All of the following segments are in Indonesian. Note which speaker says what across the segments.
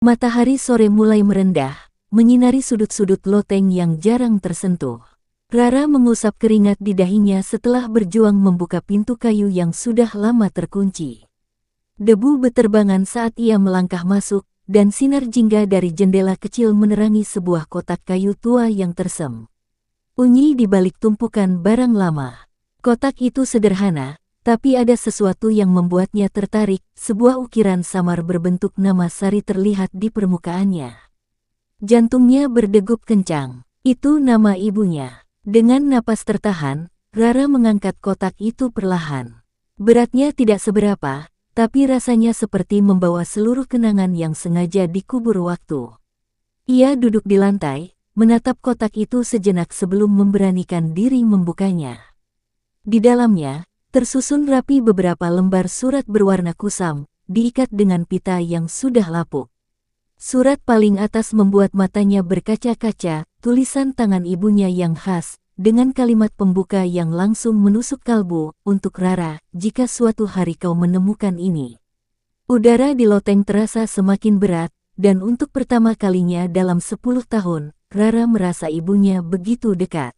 Speaker 1: Matahari sore mulai merendah, menyinari sudut-sudut loteng yang jarang tersentuh. Rara mengusap keringat di dahinya setelah berjuang membuka pintu kayu yang sudah lama terkunci. Debu beterbangan saat ia melangkah masuk, dan sinar jingga dari jendela kecil menerangi sebuah kotak kayu tua yang tersem. Unyi di balik tumpukan barang lama. Kotak itu sederhana, tapi ada sesuatu yang membuatnya tertarik. Sebuah ukiran samar berbentuk nama Sari terlihat di permukaannya. Jantungnya berdegup kencang. Itu nama ibunya. Dengan napas tertahan, Rara mengangkat kotak itu perlahan. Beratnya tidak seberapa, tapi rasanya seperti membawa seluruh kenangan yang sengaja dikubur waktu. Ia duduk di lantai, menatap kotak itu sejenak sebelum memberanikan diri membukanya. Di dalamnya, tersusun rapi beberapa lembar surat berwarna kusam, diikat dengan pita yang sudah lapuk. Surat paling atas membuat matanya berkaca-kaca, tulisan tangan ibunya yang khas, dengan kalimat pembuka yang langsung menusuk kalbu. Untuk Rara, jika suatu hari kau menemukan ini. Udara di loteng terasa semakin berat, dan untuk pertama kalinya dalam 10 tahun, Rara merasa ibunya begitu dekat.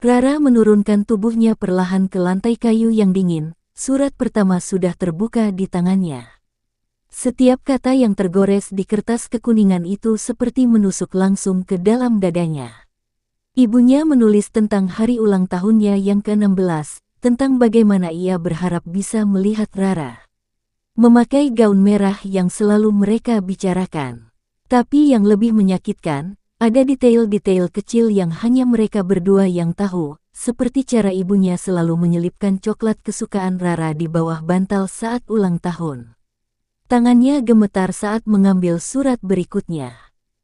Speaker 1: Rara menurunkan tubuhnya perlahan ke lantai kayu yang dingin. Surat pertama sudah terbuka di tangannya. Setiap kata yang tergores di kertas kekuningan itu seperti menusuk langsung ke dalam dadanya. Ibunya menulis tentang hari ulang tahunnya yang ke-16, tentang bagaimana ia berharap bisa melihat Rara memakai gaun merah yang selalu mereka bicarakan. Tapi yang lebih menyakitkan, ada detail-detail kecil yang hanya mereka berdua yang tahu, seperti cara ibunya selalu menyelipkan coklat kesukaan Rara di bawah bantal saat ulang tahun. Tangannya gemetar saat mengambil surat berikutnya.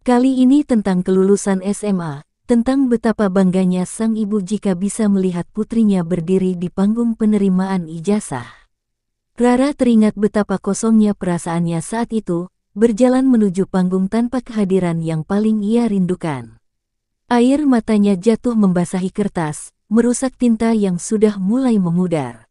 Speaker 1: Kali ini tentang kelulusan SMA, tentang betapa bangganya sang ibu jika bisa melihat putrinya berdiri di panggung penerimaan ijazah. Rara teringat betapa kosongnya perasaannya saat itu, berjalan menuju panggung tanpa kehadiran yang paling ia rindukan. Air matanya jatuh membasahi kertas, merusak tinta yang sudah mulai memudar.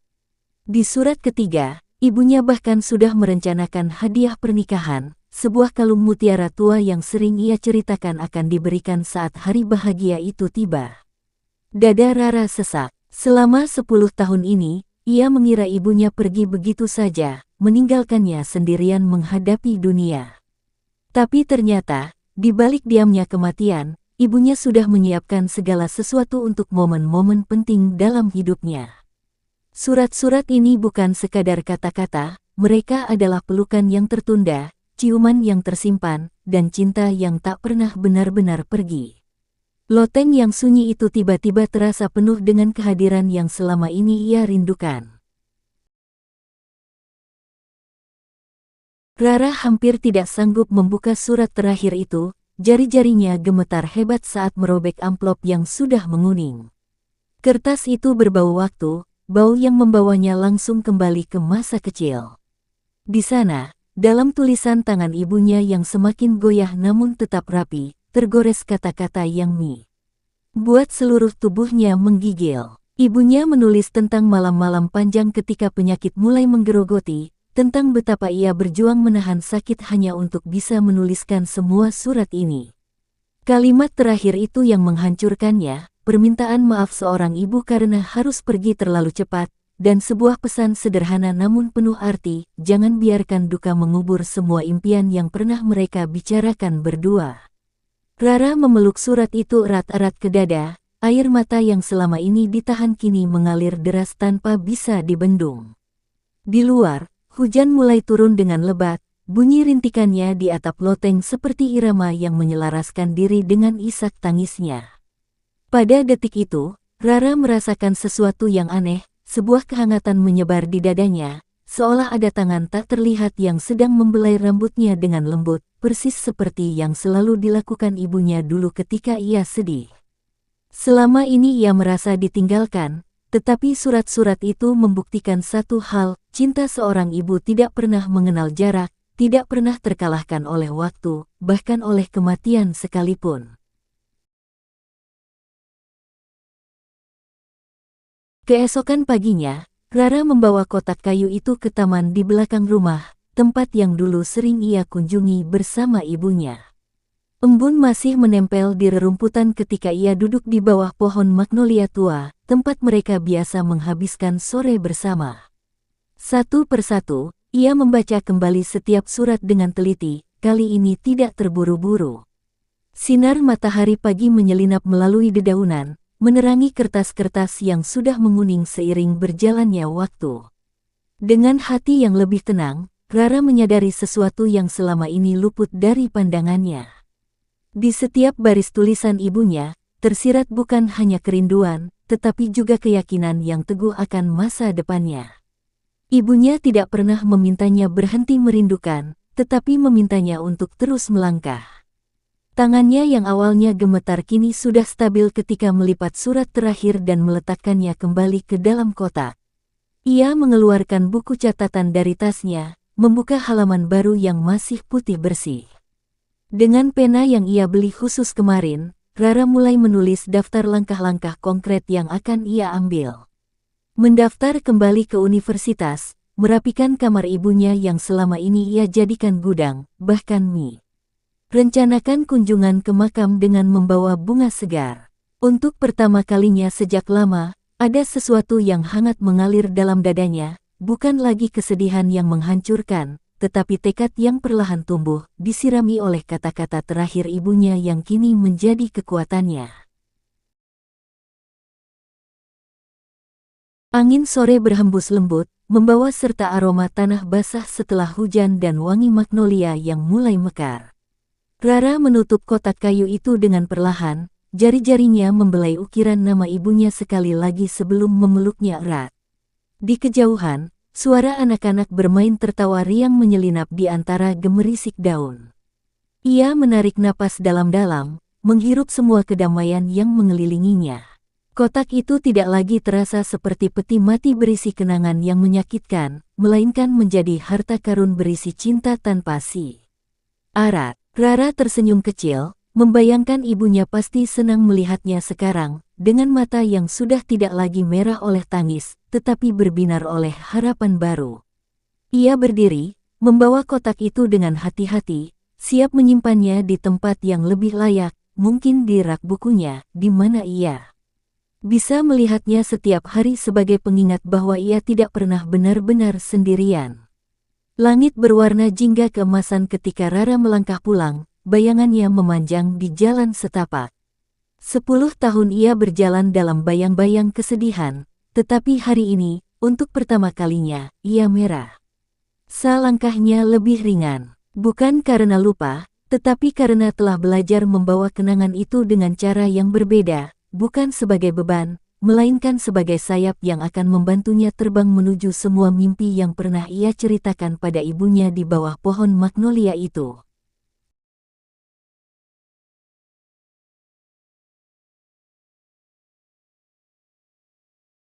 Speaker 1: Di surat ketiga, ibunya bahkan sudah merencanakan hadiah pernikahan, sebuah kalung mutiara tua yang sering ia ceritakan akan diberikan saat hari bahagia itu tiba. Dada Rara sesak. Selama 10 tahun ini, ia mengira ibunya pergi begitu saja, meninggalkannya sendirian menghadapi dunia. Tapi ternyata, di balik diamnya kematian, ibunya sudah menyiapkan segala sesuatu untuk momen-momen penting dalam hidupnya. Surat-surat ini bukan sekadar kata-kata, mereka adalah pelukan yang tertunda, ciuman yang tersimpan, dan cinta yang tak pernah benar-benar pergi. Loteng yang sunyi itu tiba-tiba terasa penuh dengan kehadiran yang selama ini ia rindukan. Rara hampir tidak sanggup membuka surat terakhir itu, jari-jarinya gemetar hebat saat merobek amplop yang sudah menguning. Kertas itu berbau waktu, bau yang membawanya langsung kembali ke masa kecil. Di sana, dalam tulisan tangan ibunya yang semakin goyah namun tetap rapi, tergores kata-kata yang buat seluruh tubuhnya menggigil. Ibunya menulis tentang malam-malam panjang ketika penyakit mulai menggerogoti, tentang betapa ia berjuang menahan sakit hanya untuk bisa menuliskan semua surat ini. Kalimat terakhir itu yang menghancurkannya, permintaan maaf seorang ibu karena harus pergi terlalu cepat, dan sebuah pesan sederhana namun penuh arti, jangan biarkan duka mengubur semua impian yang pernah mereka bicarakan berdua. Rara memeluk surat itu erat-erat ke dada, air mata yang selama ini ditahan kini mengalir deras tanpa bisa dibendung. Di luar, hujan mulai turun dengan lebat, bunyi rintikannya di atap loteng seperti irama yang menyelaraskan diri dengan isak tangisnya. Pada detik itu, Rara merasakan sesuatu yang aneh, sebuah kehangatan menyebar di dadanya, seolah ada tangan tak terlihat yang sedang membelai rambutnya dengan lembut, persis seperti yang selalu dilakukan ibunya dulu ketika ia sedih. Selama ini ia merasa ditinggalkan, tetapi surat-surat itu membuktikan satu hal, cinta seorang ibu tidak pernah mengenal jarak, tidak pernah terkalahkan oleh waktu, bahkan oleh kematian sekalipun. Keesokan paginya, Rara membawa kotak kayu itu ke taman di belakang rumah, tempat yang dulu sering ia kunjungi bersama ibunya. Embun masih menempel di rerumputan ketika ia duduk di bawah pohon magnolia tua, tempat mereka biasa menghabiskan sore bersama. Satu persatu, ia membaca kembali setiap surat dengan teliti, kali ini tidak terburu-buru. Sinar matahari pagi menyelinap melalui dedaunan, menerangi kertas-kertas yang sudah menguning seiring berjalannya waktu. Dengan hati yang lebih tenang, Rara menyadari sesuatu yang selama ini luput dari pandangannya. Di setiap baris tulisan ibunya, tersirat bukan hanya kerinduan, tetapi juga keyakinan yang teguh akan masa depannya. Ibunya tidak pernah memintanya berhenti merindukan, tetapi memintanya untuk terus melangkah. Tangannya yang awalnya gemetar kini sudah stabil ketika melipat surat terakhir dan meletakkannya kembali ke dalam kotak. Ia mengeluarkan buku catatan dari tasnya, membuka halaman baru yang masih putih bersih. Dengan pena yang ia beli khusus kemarin, Rara mulai menulis daftar langkah-langkah konkret yang akan ia ambil. Mendaftar kembali ke universitas, merapikan kamar ibunya yang selama ini ia jadikan gudang, bahkan rencanakan kunjungan ke makam dengan membawa bunga segar. Untuk pertama kalinya sejak lama, ada sesuatu yang hangat mengalir dalam dadanya, bukan lagi kesedihan yang menghancurkan, tetapi tekad yang perlahan tumbuh, disirami oleh kata-kata terakhir ibunya yang kini menjadi kekuatannya. Angin sore berhembus lembut, membawa serta aroma tanah basah setelah hujan dan wangi magnolia yang mulai mekar. Rara menutup kotak kayu itu dengan perlahan, jari-jarinya membelai ukiran nama ibunya sekali lagi sebelum memeluknya erat. Di kejauhan, suara anak-anak bermain tertawa riang menyelinap di antara gemerisik daun. Ia menarik napas dalam-dalam, menghirup semua kedamaian yang mengelilinginya. Kotak itu tidak lagi terasa seperti peti mati berisi kenangan yang menyakitkan, melainkan menjadi harta karun berisi cinta tanpa syarat. Rara tersenyum kecil, membayangkan ibunya pasti senang melihatnya sekarang, dengan mata yang sudah tidak lagi merah oleh tangis, tetapi berbinar oleh harapan baru. Ia berdiri, membawa kotak itu dengan hati-hati, siap menyimpannya di tempat yang lebih layak, mungkin di rak bukunya, di mana ia bisa melihatnya setiap hari sebagai pengingat bahwa ia tidak pernah benar-benar sendirian. Langit berwarna jingga keemasan ketika Rara melangkah pulang, bayangannya memanjang di jalan setapak. 10 tahun ia berjalan dalam bayang-bayang kesedihan, tetapi hari ini, untuk pertama kalinya, ia merah. Langkahnya lebih ringan, bukan karena lupa, tetapi karena telah belajar membawa kenangan itu dengan cara yang berbeda, bukan sebagai beban, melainkan sebagai sayap yang akan membantunya terbang menuju semua mimpi yang pernah ia ceritakan pada ibunya di bawah pohon magnolia itu.